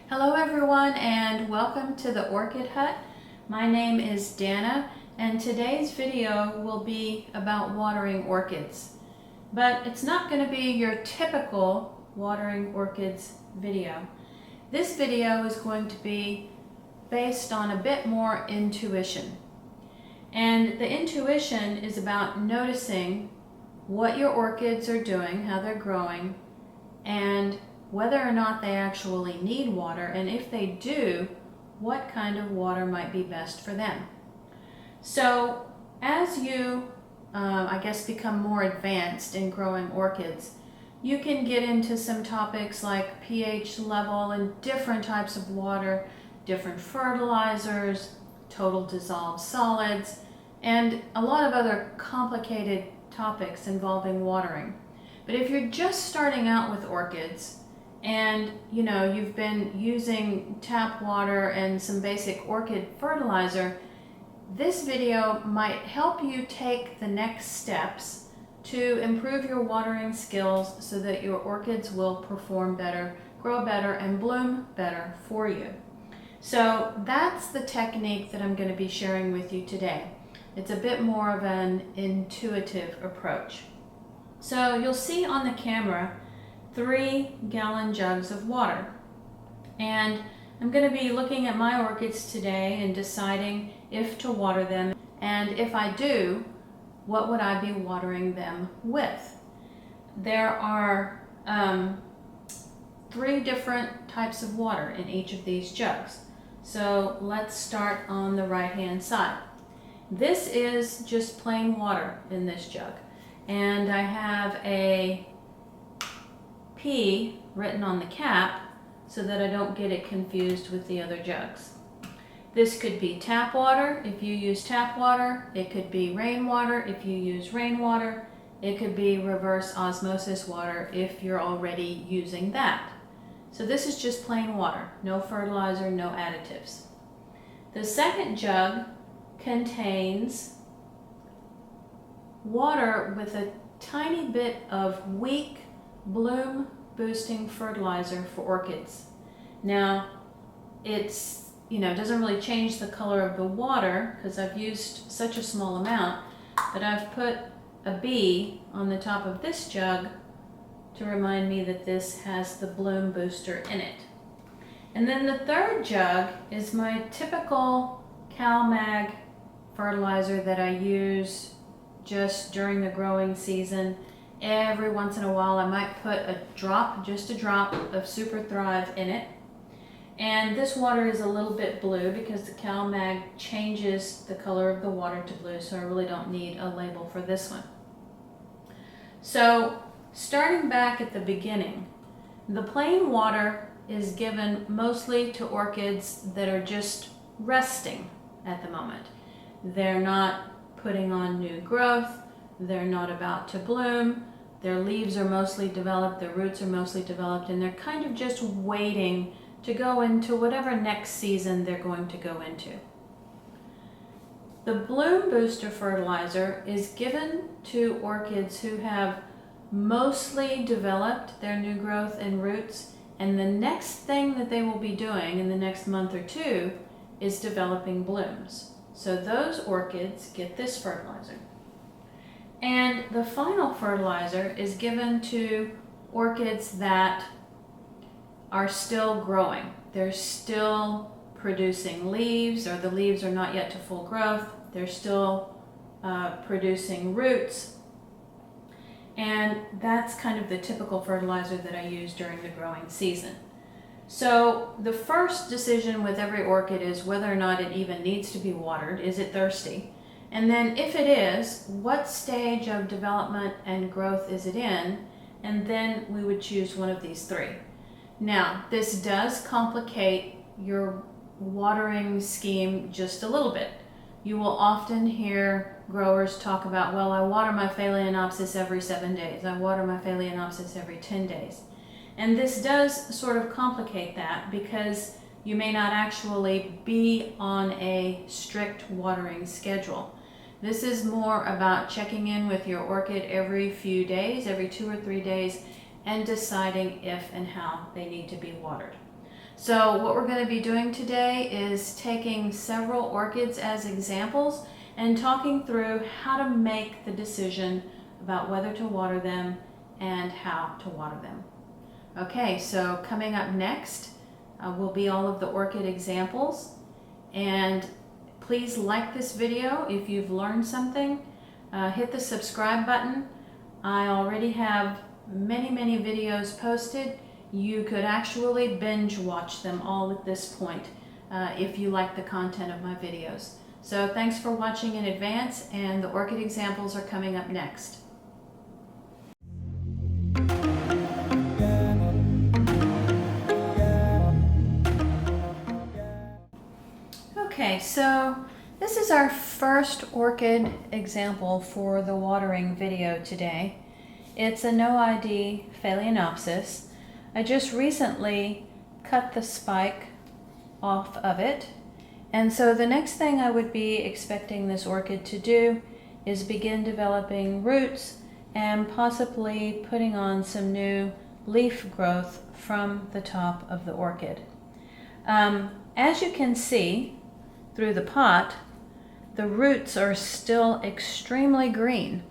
Hello everyone and welcome to the Orchid Hut. My name is Dana and today's video will be about watering orchids. But it's not going to be your typical watering orchids video. This video is going to be based on a bit more intuition. And the intuition is about noticing what your orchids are doing, how they're growing, and whether or not they actually need water, and if they do, what kind of water might be best for them. So as you, I guess, become more advanced in growing orchids, you can get into some topics like pH level and different types of water, different fertilizers, total dissolved solids, and a lot of other complicated topics involving watering. But if you're just starting out with orchids, and you've been using tap water and some basic orchid fertilizer, this video might help you take the next steps to improve your watering skills so that your orchids will perform better, grow better, and bloom better for you. So that's the technique that I'm going to be sharing with you today. It's a bit more of an intuitive approach. So you'll see on the camera 3-gallon jugs of water, and I'm going to be looking at my orchids today and deciding if to water them, and if I do, what would I be watering them with. There are 3 different types of water in each of these jugs. So let's start on the right hand side. This is just plain water in this jug, and I have a P written on the cap so that I don't get it confused with the other jugs. This could be tap water if you use tap water. It could be rainwater if you use rainwater. It could be reverse osmosis water if you're already using that. So this is just plain water, no fertilizer, no additives. The second jug contains water with a tiny bit of weak bloom boosting fertilizer for orchids. Now it's doesn't really change the color of the water because I've used such a small amount, but I've put a B on the top of this jug to remind me that this has the bloom booster in it. And then the third jug is my typical CalMag fertilizer that I use just during the growing season. Every once in a while I might put just a drop of Super Thrive in it. And this water is a little bit blue because the CalMag changes the color of the water to blue, so I really don't need a label for this one. So starting back at the beginning, the plain water is given mostly to orchids that are just resting at the moment. They're not putting on new growth, they're not about to bloom, their leaves are mostly developed, their roots are mostly developed, and they're kind of just waiting to go into whatever next season they're going to go into. The bloom booster fertilizer is given to orchids who have mostly developed their new growth and roots, and the next thing that they will be doing in the next month or 2 is developing blooms. So those orchids get this fertilizer. And the final fertilizer is given to orchids that are still growing. They're still producing leaves, or the leaves are not yet to full growth. They're still producing roots. And that's kind of the typical fertilizer that I use during the growing season. So the first decision with every orchid is whether or not it even needs to be watered. Is it thirsty? And then if it is, what stage of development and growth is it in? And then we would choose one of these 3. Now, this does complicate your watering scheme just a little bit. You will often hear growers talk about, well, I water my Phalaenopsis every 7 days. I water my Phalaenopsis every 10 days. And this does sort of complicate that because you may not actually be on a strict watering schedule. This is more about checking in with your orchid every few days, every 2 or 3 days, and deciding if and how they need to be watered. So what we're going to be doing today is taking several orchids as examples and talking through how to make the decision about whether to water them and how to water them. Okay, so coming up next will be all of the orchid examples, and please like this video if you've learned something. Hit the subscribe button. I already have many videos posted. You could actually binge watch them all at this point if you like the content of my videos. So thanks for watching in advance, and the orchid examples are coming up next. Okay, so this is our first orchid example for the watering video today. It's a no ID Phalaenopsis. I just recently cut the spike off of it, and so the next thing I would be expecting this orchid to do is begin developing roots and possibly putting on some new leaf growth from the top of the orchid. As you can see through the pot, the roots are still extremely green,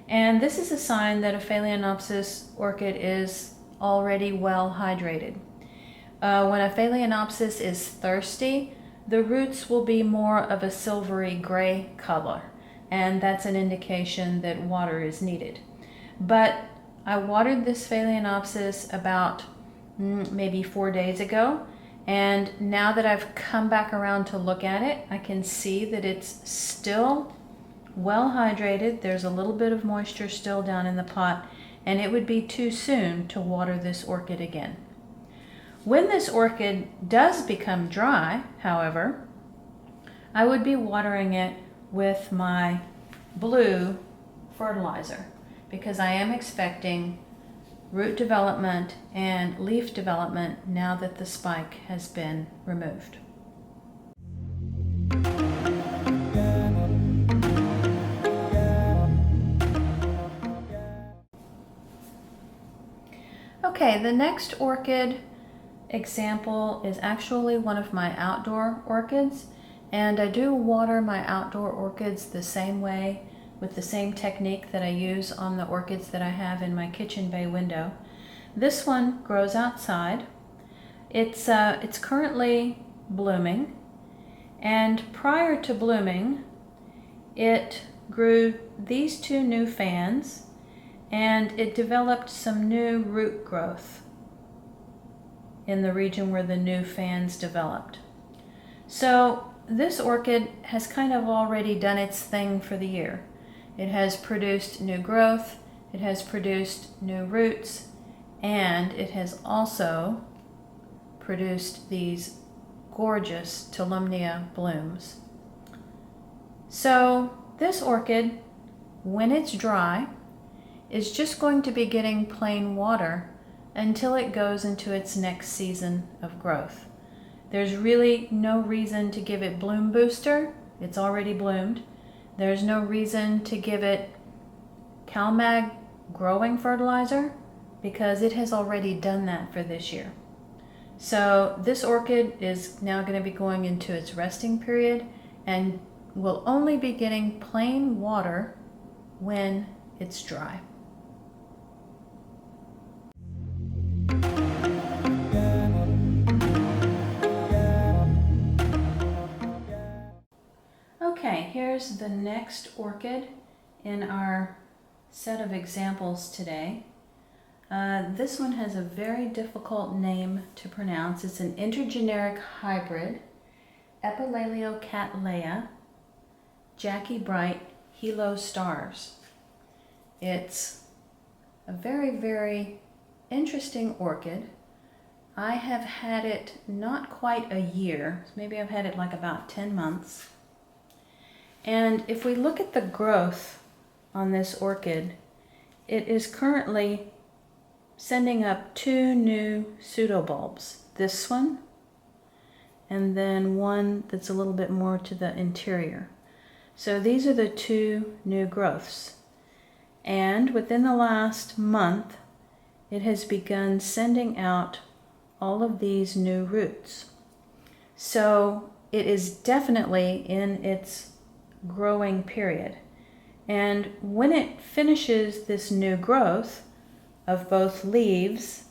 and this is a sign that a Phalaenopsis orchid is already well hydrated. When a Phalaenopsis is thirsty, the roots will be more of a silvery gray color, and that's an indication that water is needed. But I watered this Phalaenopsis about maybe 4 days ago, and now that I've come back around to look at it, I can see that it's still well hydrated. There's a little bit of moisture still down in the pot, and it would be too soon to water this orchid again. When this orchid does become dry, however, I would be watering it with my blue fertilizer, because I am expecting root development and leaf development now that the spike has been removed. Okay, the next orchid example is actually one of my outdoor orchids, and I do water my outdoor orchids the same way, with the same technique that I use on the orchids that I have in my kitchen bay window. This one grows outside. It's currently blooming, and prior to blooming, it grew these two new fans, and it developed some new root growth in the region where the new fans developed. So this orchid has kind of already done its thing for the year. It has produced new growth, it has produced new roots, and it has also produced these gorgeous Tolumnia blooms. So this orchid, when it's dry, is just going to be getting plain water until it goes into its next season of growth. There's really no reason to give it bloom booster. It's already bloomed. There's no reason to give it CalMag growing fertilizer, because it has already done that for this year. So this orchid is now going to be going into its resting period and will only be getting plain water when it's dry. Okay, here's the next orchid in our set of examples today. This one has a very difficult name to pronounce. It's an intergeneric hybrid, Epilaleocattleya, Jackie Bright, Hilo Stars. It's a very interesting orchid. I have had it not quite a year. Maybe I've had it like about 10 months. And if we look at the growth on this orchid, it is currently sending up 2 new pseudobulbs. This one, and then one that's a little bit more to the interior. So these are the two new growths. And within the last month, it has begun sending out all of these new roots. So it is definitely in its growing period. And when it finishes this new growth of both leaves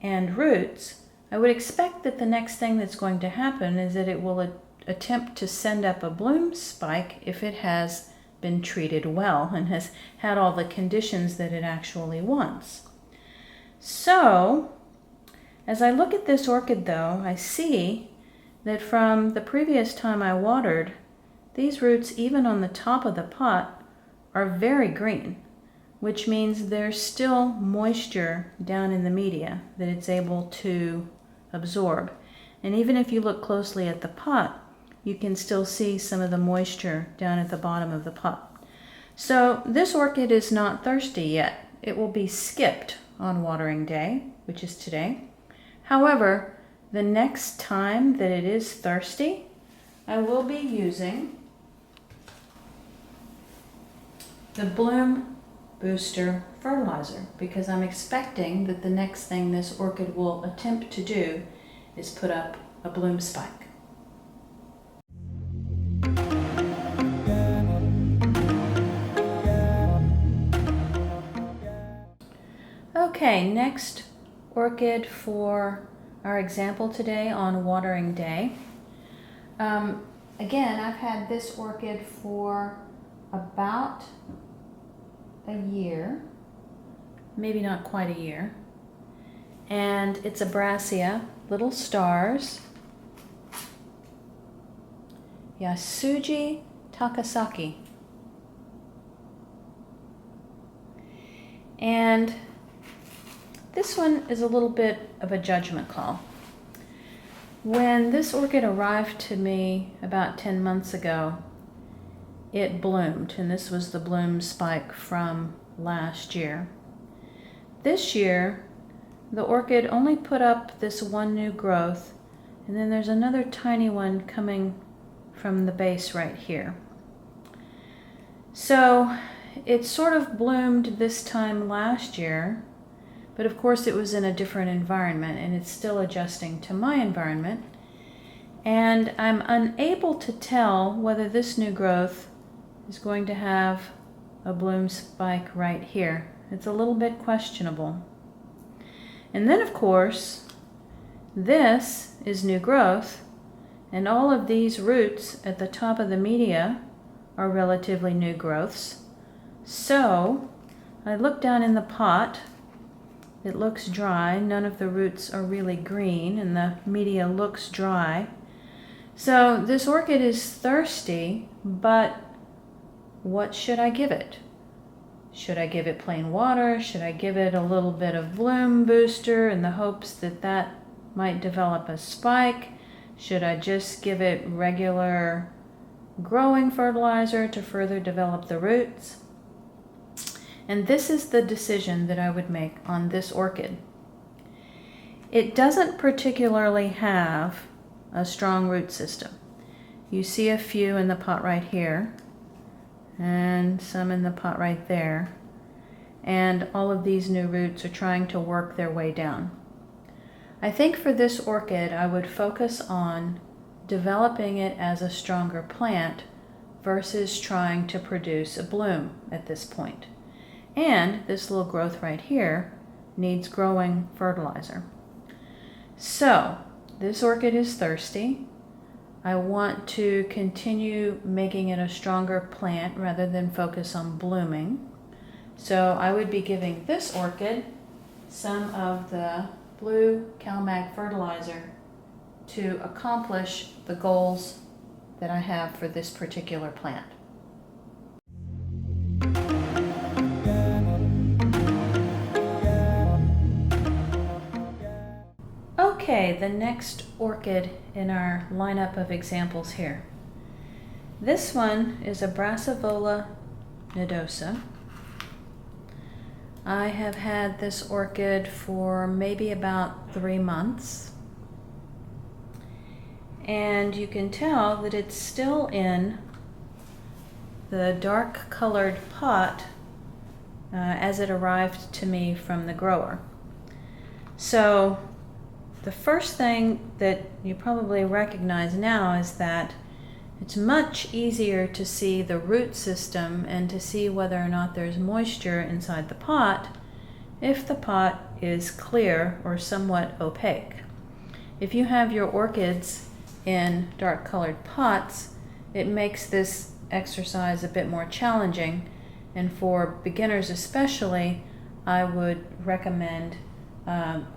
and roots, I would expect that the next thing that's going to happen is that it will attempt to send up a bloom spike if it has been treated well and has had all the conditions that it actually wants. So, as I look at this orchid though, I see that from the previous time I watered, these roots, even on the top of the pot, are very green, which means there's still moisture down in the media that it's able to absorb. And even if you look closely at the pot, you can still see some of the moisture down at the bottom of the pot. So this orchid is not thirsty yet. It will be skipped on watering day, which is today. However, the next time that it is thirsty, I will be using the Bloom Booster fertilizer, because I'm expecting that the next thing this orchid will attempt to do is put up a bloom spike. Okay, next orchid for our example today on watering day. Again, I've had this orchid for about a year, maybe not quite a year, and it's a Brassia, little stars, Yasuji Takasaki. And this one is a little bit of a judgment call. When this orchid arrived to me about 10 months ago, it bloomed, and this was the bloom spike from last year. This year, the orchid only put up this one new growth, and then there's another tiny one coming from the base right here. So it sort of bloomed this time last year, but of course it was in a different environment, and it's still adjusting to my environment. And I'm unable to tell whether this new growth is going to have a bloom spike right here. It's a little bit questionable. And then of course, this is new growth, and all of these roots at the top of the media are relatively new growths. So I look down in the pot, it looks dry, none of the roots are really green, and the media looks dry. So this orchid is thirsty, but what should I give it? Should I give it plain water? Should I give it a little bit of bloom booster in the hopes that that might develop a spike? Should I just give it regular growing fertilizer to further develop the roots? And this is the decision that I would make on this orchid. It doesn't particularly have a strong root system. You see a few in the pot right here, and some in the pot right there, and all of these new roots are trying to work their way down. I think for this orchid I would focus on developing it as a stronger plant versus trying to produce a bloom at this point. And this little growth right here needs growing fertilizer. So this orchid is thirsty. I want to continue making it a stronger plant rather than focus on blooming. So I would be giving this orchid some of the blue CalMag fertilizer to accomplish the goals that I have for this particular plant. Okay, the next orchid in our lineup of examples here. This one is a Brassavola nodosa. I have had this orchid for maybe about 3 months. And you can tell that it's still in the dark colored pot as it arrived to me from the grower. So the first thing that you probably recognize now is that it's much easier to see the root system and to see whether or not there's moisture inside the pot if the pot is clear or somewhat opaque. If you have your orchids in dark colored pots, it makes this exercise a bit more challenging, and for beginners especially, I would recommend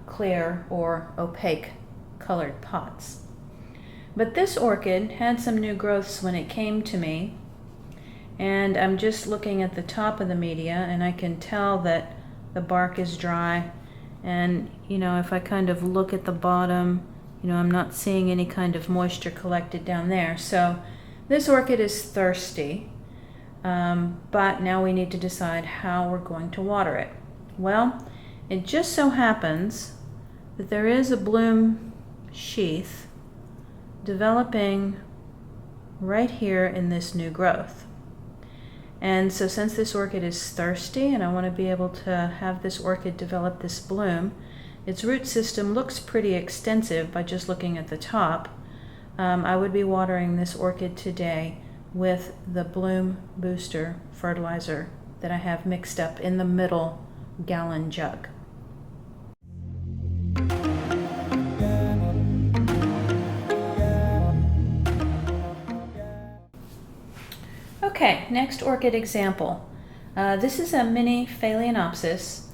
clear or opaque colored pots. But this orchid had some new growths when it came to me, and I'm just looking at the top of the media and I can tell that the bark is dry, and if I kind of look at the bottom, I'm not seeing any kind of moisture collected down there. So this orchid is thirsty, but now we need to decide how we're going to water it. Well, it just so happens that there is a bloom sheath developing right here in this new growth. And so since this orchid is thirsty and I want to be able to have this orchid develop this bloom, its root system looks pretty extensive by just looking at the top. I would be watering this orchid today with the bloom booster fertilizer that I have mixed up in the middle gallon jug. Okay, next orchid example. This is a mini Phalaenopsis,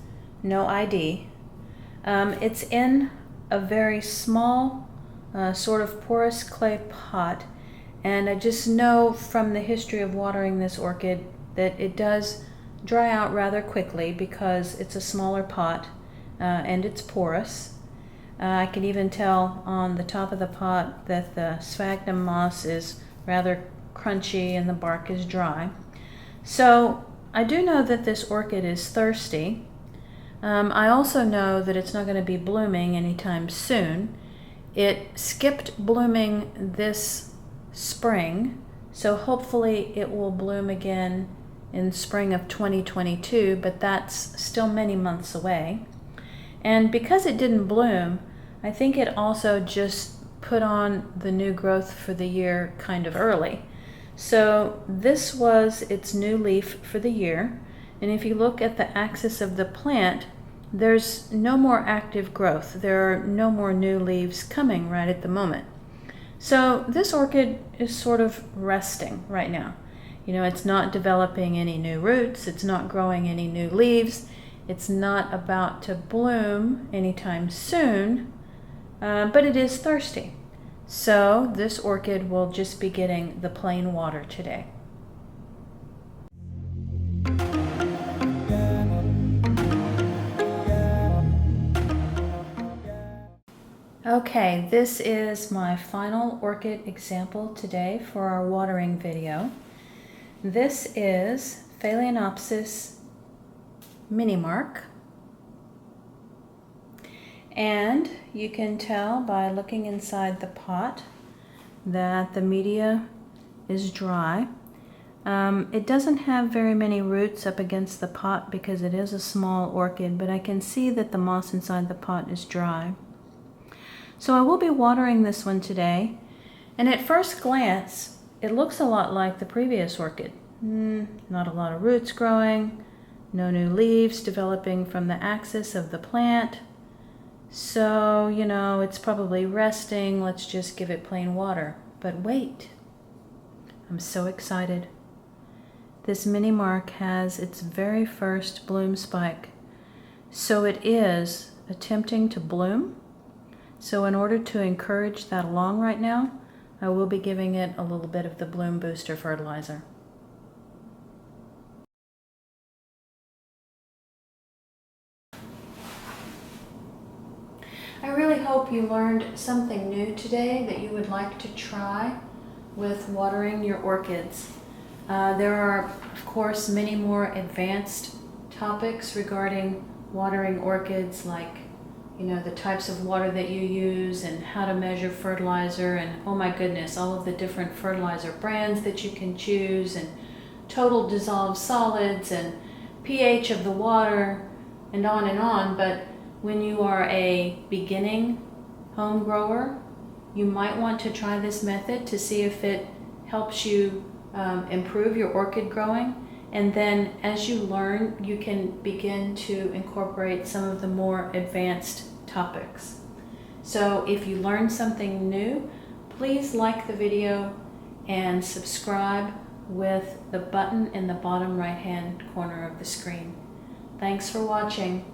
no ID. It's in a very small, sort of porous clay pot, and I just know from the history of watering this orchid that it does dry out rather quickly because it's a smaller pot and it's porous. I can even tell on the top of the pot that the sphagnum moss is rather crunchy and the bark is dry. So I do know that this orchid is thirsty. I also know that it's not going to be blooming anytime soon. It skipped blooming this spring, so hopefully it will bloom again in spring of 2022, but that's still many months away. And because it didn't bloom, I think it also just put on the new growth for the year kind of early. So this was its new leaf for the year, and if you look at the axis of the plant, there's no more active growth. There are no more new leaves coming right at the moment. So this orchid is sort of resting right now. It's not developing any new roots, it's not growing any new leaves, it's not about to bloom anytime soon, but it is thirsty. So this orchid will just be getting the plain water today. Okay, this is my final orchid example today for our watering video. This is Phalaenopsis minimark. And you can tell by looking inside the pot that the media is dry. It doesn't have very many roots up against the pot because it is a small orchid, but I can see that the moss inside the pot is dry. So I will be watering this one today, and at first glance it looks a lot like the previous orchid. Not a lot of roots growing, no new leaves developing from the axis of the plant. So, it's probably resting. Let's just give it plain water. But wait, I'm so excited. This minimark has its very first bloom spike. So it is attempting to bloom. So in order to encourage that along right now, I will be giving it a little bit of the bloom booster fertilizer. I really hope you learned something new today that you would like to try with watering your orchids. There are, of course, many more advanced topics regarding watering orchids, like the types of water that you use and how to measure fertilizer, and oh my goodness, all of the different fertilizer brands that you can choose, and total dissolved solids and pH of the water and on, but when you are a beginning home grower, you might want to try this method to see if it helps you improve your orchid growing. And then as you learn, you can begin to incorporate some of the more advanced topics. So if you learned something new, please like the video and subscribe with the button in the bottom right-hand corner of the screen. Thanks for watching.